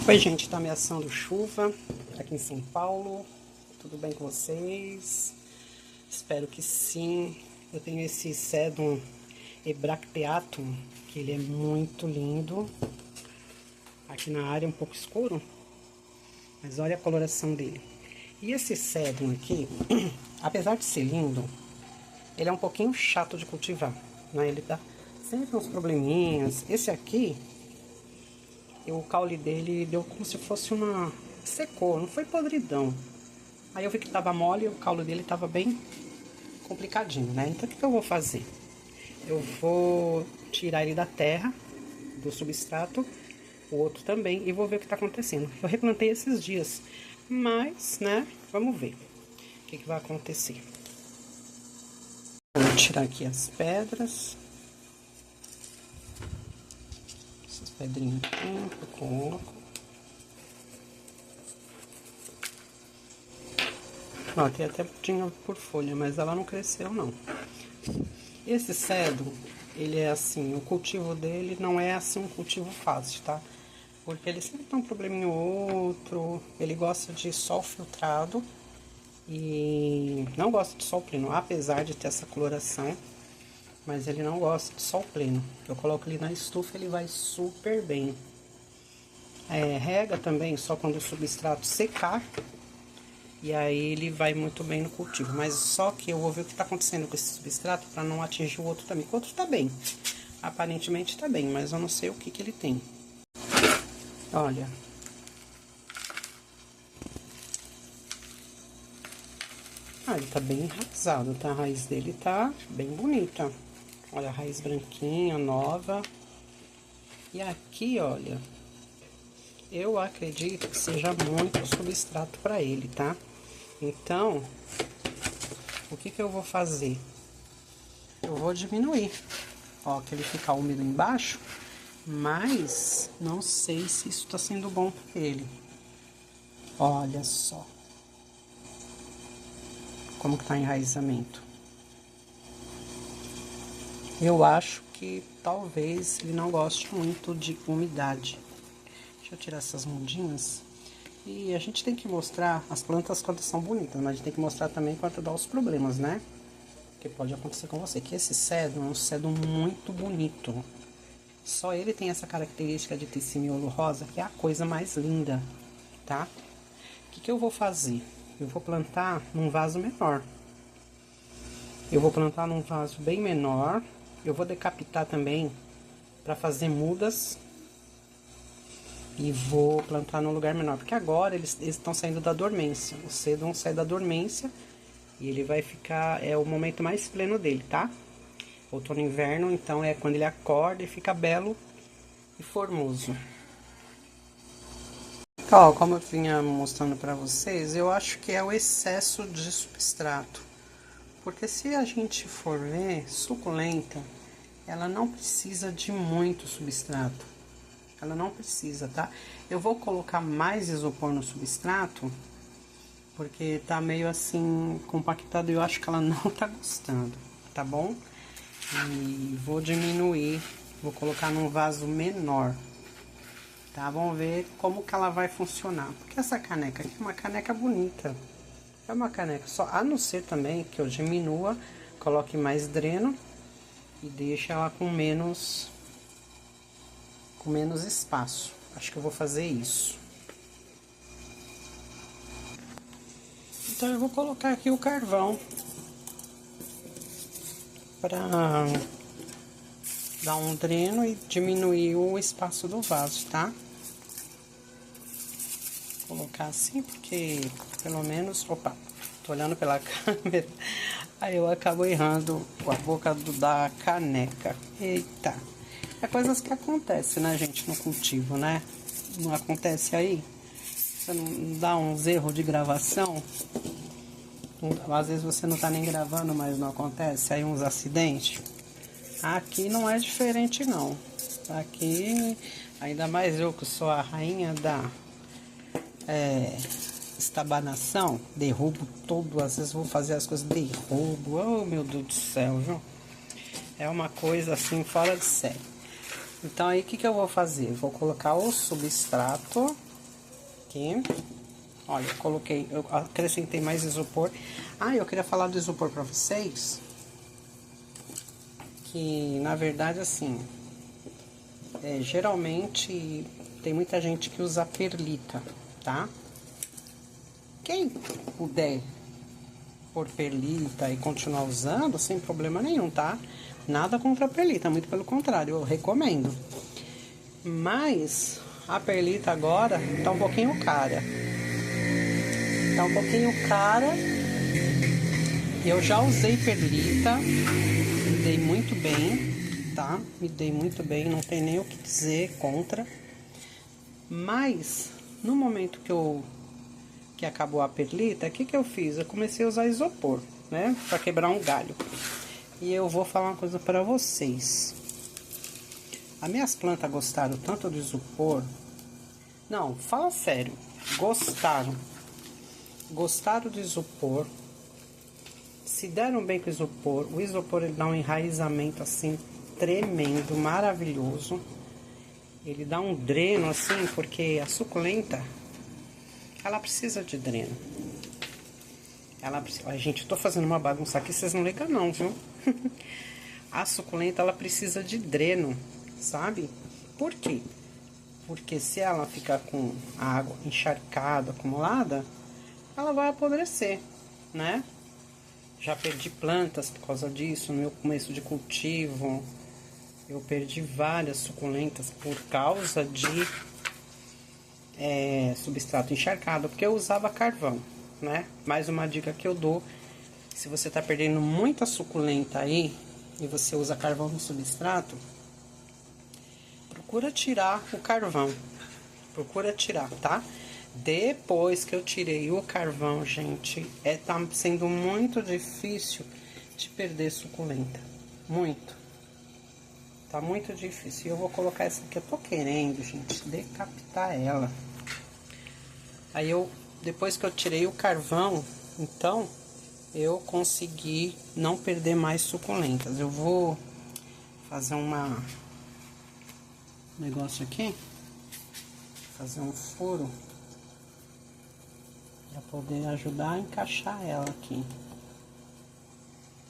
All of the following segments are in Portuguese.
Oi, gente, tá ameaçando chuva aqui em São Paulo. Tudo bem com vocês? Espero que sim. Eu tenho esse Sedum Hebracteatum, que ele é muito lindo. Aqui na área é um pouco escuro, mas olha a coloração dele. E esse Sedum aqui, apesar de ser lindo, ele é um pouquinho chato de cultivar, né? Ele dá sempre uns probleminhas. Esse aqui, o caule dele deu como se fosse uma... secou, não foi podridão. Aí eu vi que tava mole e o caule dele tava bem complicadinho, né? Então o que eu vou fazer? Eu vou tirar ele da terra, do substrato, o outro também, e vou ver o que tá acontecendo. Eu replantei esses dias, mas, né, vamos ver o que vai acontecer. Vou tirar aqui as pedras. Essas pedrinhas aqui, eu coloco. Ó, tem até tinha por folha, mas ela não cresceu, não. Esse cedro, ele é assim, o cultivo dele não é assim um cultivo fácil, tá? Porque ele sempre tem um probleminha ou outro, ele gosta de sol filtrado e não gosta de sol pleno, apesar de ter essa coloração, mas ele não gosta de sol pleno. Eu coloco ele na estufa, ele vai super bem. Rega também só quando o substrato secar. E aí ele vai muito bem no cultivo. Mas só que eu vou ver o que está acontecendo com esse substrato para não atingir o outro também. O outro está bem. Aparentemente está bem, mas eu não sei o que ele tem. Olha. Ele tá bem enraizado, tá? A raiz dele tá bem bonita. Olha, a raiz branquinha, nova. E aqui, olha, eu acredito que seja muito substrato para ele, tá? Então, o que eu vou fazer? Eu vou diminuir, ó, que ele fica úmido embaixo, mas não sei se isso tá sendo bom para ele. Olha só como que tá o enraizamento. Eu acho que talvez ele não goste muito de umidade. Deixa eu tirar essas mudinhas. E a gente tem que mostrar as plantas quando são bonitas, mas a gente tem que mostrar também quando dá os problemas, né? Que pode acontecer com você. Que esse cedro é um cedro muito bonito. Só ele tem essa característica de ter esse miolo rosa, que é a coisa mais linda, tá? O que eu vou fazer? Eu vou plantar num vaso menor. Eu vou plantar num vaso bem menor. Eu vou decapitar também para fazer mudas. E vou plantar num lugar menor, porque agora eles estão saindo da dormência. O sedum sai da dormência e ele vai ficar, é o momento mais pleno dele, tá? Outono e inverno, então é quando ele acorda e fica belo e formoso. Ó, como eu vinha mostrando pra vocês, eu acho que é o excesso de substrato. Porque se a gente for ver, suculenta, ela não precisa de muito substrato. Ela não precisa, tá? Eu vou colocar mais isopor no substrato, porque tá meio assim compactado e eu acho que ela não tá gostando, tá bom? E vou diminuir, vou colocar num vaso menor, tá? Vamos ver como que ela vai funcionar. Porque essa caneca aqui é uma caneca bonita. É uma caneca só, a não ser também que eu diminua, coloque mais dreno e deixe ela com menos espaço. Acho que eu vou fazer isso. Então eu vou colocar aqui o carvão para dar um dreno e diminuir o espaço do vaso, tá? Vou colocar assim porque pelo menos... Opa, tô olhando pela câmera, aí eu acabo errando a boca da caneca. Eita! É coisas que acontecem, né, gente, no cultivo, né? Não acontece aí? Você não dá uns erros de gravação? Às vezes você não tá nem gravando, mas não acontece? Aí uns acidentes? Aqui não é diferente, não. Aqui, ainda mais eu que sou a rainha da estabanação, derrubo tudo. Às vezes vou fazer as coisas, derrubo. Oh, meu Deus do céu, viu? É uma coisa assim, fora de série. Então, aí, o que eu vou fazer? Vou colocar o substrato aqui. Olha, eu acrescentei mais isopor. Ah, eu queria falar do isopor pra vocês. Que, na verdade, assim, geralmente tem muita gente que usa perlita, tá? Quem puder pôr perlita e continuar usando, sem problema nenhum, tá? Nada contra a perlita, muito pelo contrário, eu recomendo. Mas a perlita agora tá um pouquinho cara. Tá um pouquinho cara. Eu já usei perlita, me dei muito bem, tá? Me dei muito bem, não tem nem o que dizer contra. Mas no momento que acabou a perlita, o que eu fiz? Eu comecei a usar isopor, né? Pra quebrar um galho. E eu vou falar uma coisa pra vocês. As minhas plantas gostaram tanto do isopor. Não, fala sério. Gostaram. Gostaram do isopor. Se deram bem com o isopor. O isopor ele dá um enraizamento assim tremendo, maravilhoso. Ele dá um dreno assim, porque a suculenta ela precisa de dreno. Ela precisa... Ai, gente, eu tô fazendo uma bagunça aqui, vocês não ligam não, viu? A suculenta ela precisa de dreno, sabe? Por quê? Porque se ela ficar com a água encharcada, acumulada, ela vai apodrecer, né? Já perdi plantas por causa disso, no meu começo de cultivo. Eu perdi várias suculentas por causa de substrato encharcado, porque eu usava carvão, né? Mais uma dica que eu dou, se você tá perdendo muita suculenta aí, e você usa carvão no substrato, procura tirar o carvão. Procura tirar, tá? Depois que eu tirei o carvão, gente, tá sendo muito difícil de perder suculenta. Muito. Tá muito difícil. E eu vou colocar essa aqui. Eu tô querendo, gente, decapitar ela. Aí depois que eu tirei o carvão, então, eu consegui não perder mais suculentas. Eu vou fazer um negócio aqui. Fazer um furo. Pra poder ajudar a encaixar ela aqui.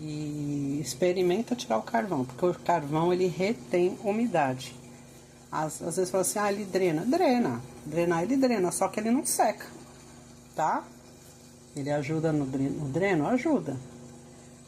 E experimenta tirar o carvão, porque o carvão ele retém umidade. Às vezes fala assim, ele drena. Drena. Drenar ele drena, só que ele não seca, tá? Ele ajuda no dreno? Ajuda.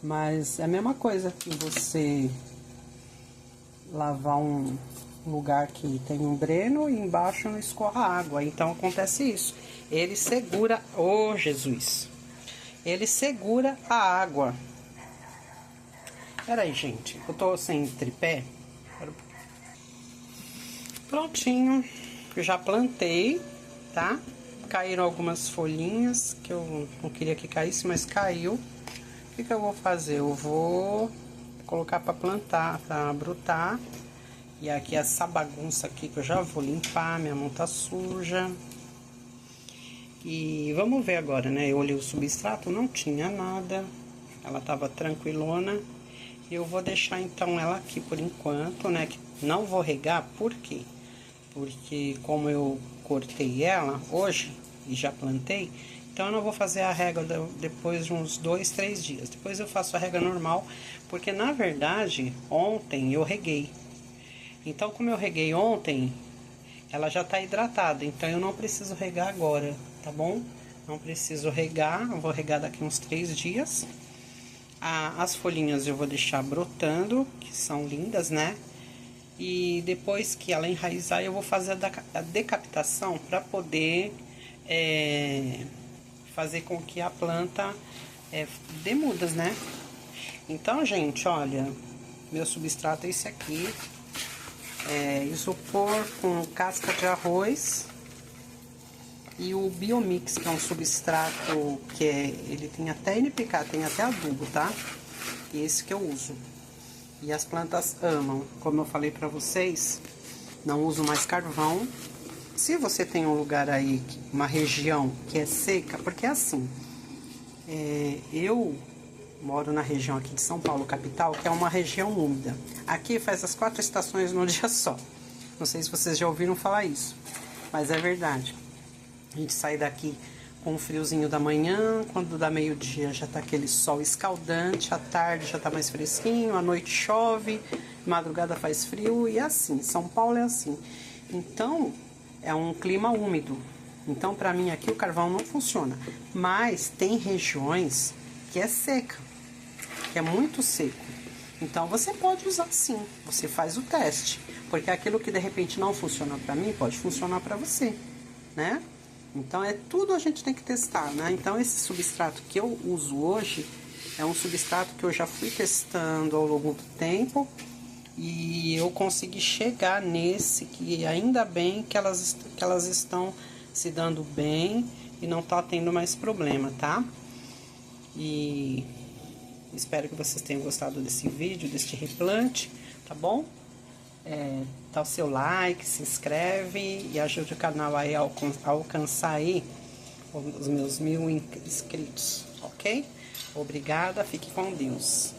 Mas é a mesma coisa que você lavar um lugar que tem um dreno e embaixo não escorra água. Então acontece isso. Ele segura... Oh, Jesus! Ele segura a água. Pera aí, gente. Eu tô sem tripé. Prontinho. Eu já plantei, tá? Caíram algumas folhinhas que eu não queria que caísse, mas caiu. O que eu vou fazer? Eu vou colocar pra plantar, pra brotar. E aqui essa bagunça aqui que eu já vou limpar. Minha mão tá suja. E vamos ver agora, né? Eu olhei o substrato, não tinha nada. Ela tava tranquilona. Eu vou deixar então ela aqui por enquanto, né? Não vou regar, por quê? Porque como eu cortei ela hoje e já plantei, então eu não vou fazer a rega depois de uns 2, 3 dias. Depois eu faço a rega normal, porque na verdade ontem eu reguei. Então como eu reguei ontem, ela já tá hidratada, então eu não preciso regar agora, tá bom? Não preciso regar, eu vou regar daqui uns 3 dias. As folhinhas eu vou deixar brotando, que são lindas, né? E depois que ela enraizar, eu vou fazer a decapitação para poder fazer com que a planta dê mudas, né? Então, gente, olha, meu substrato é esse aqui. Isopor com casca de arroz. E o Biomix, que é um substrato que ele tem até NPK, tem até adubo, tá? E esse que eu uso. E as plantas amam. Como eu falei pra vocês, não uso mais carvão. Se você tem um lugar aí, uma região que é seca, porque é assim, eu moro na região aqui de São Paulo, capital, que é uma região úmida. Aqui faz as 4 estações no dia só. Não sei se vocês já ouviram falar isso, mas é verdade. A gente sai daqui com o friozinho da manhã, quando dá meio-dia já tá aquele sol escaldante, à tarde já tá mais fresquinho, à noite chove, madrugada faz frio e é assim. São Paulo é assim. Então, é um clima úmido. Então, pra mim aqui o carvão não funciona. Mas tem regiões que é seca, que é muito seco. Então, você pode usar sim, você faz o teste. Porque aquilo que de repente não funciona pra mim, pode funcionar pra você, né? Então, é tudo a gente tem que testar, né? Então, esse substrato que eu uso hoje é um substrato que eu já fui testando ao longo do tempo e eu consegui chegar nesse que ainda bem que elas estão se dando bem e não tá tendo mais problema, tá? E espero que vocês tenham gostado desse vídeo, deste replante, tá bom? Dá o seu like, se inscreve e ajude o canal aí a alcançar aí os meus 1000 inscritos, ok? Obrigada, fique com Deus.